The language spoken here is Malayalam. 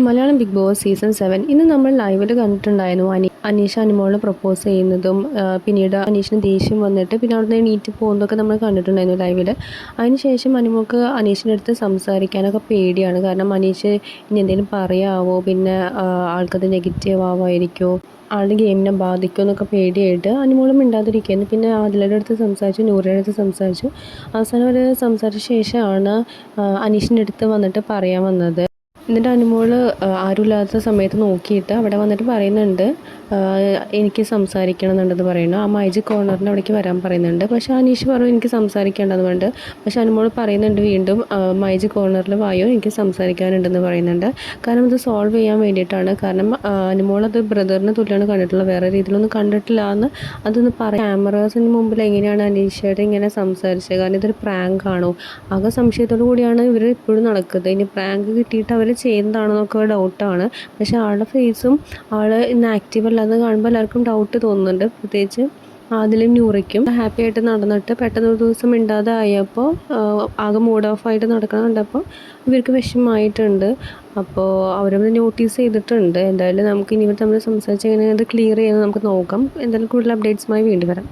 മലയാളം ബിഗ് ബോസ് സീസൺ 7 ഇന്ന് നമ്മൾ ലൈവിൽ കണ്ടിട്ടുണ്ടായിരുന്നു. അനീഷ അനുമോളിനെ പ്രപ്പോസ് ചെയ്യുന്നതും പിന്നീട് അനീഷിന് ദേഷ്യം വന്നിട്ട് പിന്നെ അവിടുന്ന് എണീറ്റ് പോകുന്നതൊക്കെ നമ്മൾ കണ്ടിട്ടുണ്ടായിരുന്നു ലൈവിൽ. അതിനുശേഷം അനുമോൾക്ക് അനീഷിൻ്റെ അടുത്ത് സംസാരിക്കാനൊക്കെ പേടിയാണ്. കാരണം അനീഷ് ഇനി എന്തെങ്കിലും പറയാവോ, പിന്നെ ആൾക്കത് നെഗറ്റീവ് ആവുമായിരിക്കുമോ, ആളുടെ ഗെയിമിനെ ബാധിക്കുമോ എന്നൊക്കെ പേടിയായിട്ട് അനുമോളും മിണ്ടാതിരിക്കുകയായിരുന്നു. പിന്നെ ആദിലയുടെ അടുത്ത് സംസാരിച്ചു, നൂറയുടെ അടുത്ത് സംസാരിച്ചു. അവസാനം അവർ സംസാരിച്ച ശേഷമാണ് അനീഷിൻ്റെ അടുത്ത് വന്നിട്ട് പറയാൻ വന്നത്. എന്നിട്ട് അനുമോൾ ആരുമില്ലാത്ത സമയത്ത് നോക്കിയിട്ട് അവിടെ വന്നിട്ട് പറയുന്നുണ്ട്, എനിക്ക് സംസാരിക്കണം എന്നുണ്ടെന്ന് പറയുന്നു. ആ മൈജിക് കോർണറിൻ്റെ അവിടേക്ക് വരാൻ പറയുന്നുണ്ട്. പക്ഷേ അനീഷ് പറഞ്ഞു എനിക്ക് സംസാരിക്കേണ്ടെന്ന് പറഞ്ഞിട്ട്. പക്ഷേ അനുമോൾ പറയുന്നുണ്ട് വീണ്ടും, മൈജിക് കോർണറിൽ വായോ, എനിക്ക് സംസാരിക്കാനുണ്ടെന്ന് പറയുന്നുണ്ട്. കാരണം ഇത് സോൾവ് ചെയ്യാൻ വേണ്ടിയിട്ടാണ്. കാരണം അനുമോൾ അത് ബ്രദറിന് തുല്യമാണ് കണ്ടിട്ടുള്ളത്, വേറെ രീതിയിലൊന്നും കണ്ടിട്ടില്ല എന്ന് അതൊന്ന് പറയാം. ക്യാമറാസിന് മുമ്പിൽ എങ്ങനെയാണ് അനീഷയുടെ ഇങ്ങനെ സംസാരിച്ചത്, കാരണം ഇതൊരു പ്രാങ്ക് ആണോ, ആകെ സംശയത്തോടു കൂടിയാണ് ഇവർ ഇപ്പോഴും നടക്കുന്നത്. ഇനി പ്രാങ്ക് കിട്ടിയിട്ട് അവർ ചെയ്യുന്നതാണെന്നൊക്കെ ഡൗട്ടാണ്. പക്ഷേ ആളുടെ ഫേസും ആൾ ഇന്ന് ആക്റ്റീവ് അല്ലാതെ കാണുമ്പോൾ എല്ലാവർക്കും ഡൗട്ട് തോന്നുന്നുണ്ട്. പ്രത്യേകിച്ച് ആദിലും നൂറയ്ക്കും ഹാപ്പി ആയിട്ട് നടന്നിട്ട് പെട്ടെന്ന് ഒരു ദിവസം മിണ്ടാതെ ആയപ്പോൾ ആകെ മൂഡ് ഓഫ് ആയിട്ട് നടക്കണം കണ്ടപ്പോൾ ഇവർക്ക് വിഷമമായിട്ടുണ്ട്. അപ്പോൾ അവരത് നോട്ടീസ് ചെയ്തിട്ടുണ്ട്. എന്തായാലും നമുക്ക് ഇനി ഇവർ തമ്മിൽ സംസാരിച്ച് എങ്ങനെ അത് ക്ലിയർ ചെയ്യുന്നത് നമുക്ക് നോക്കാം. എന്തായാലും കൂടുതൽ അപ്ഡേറ്റ്സുമായി വീണ്ടും വരാം.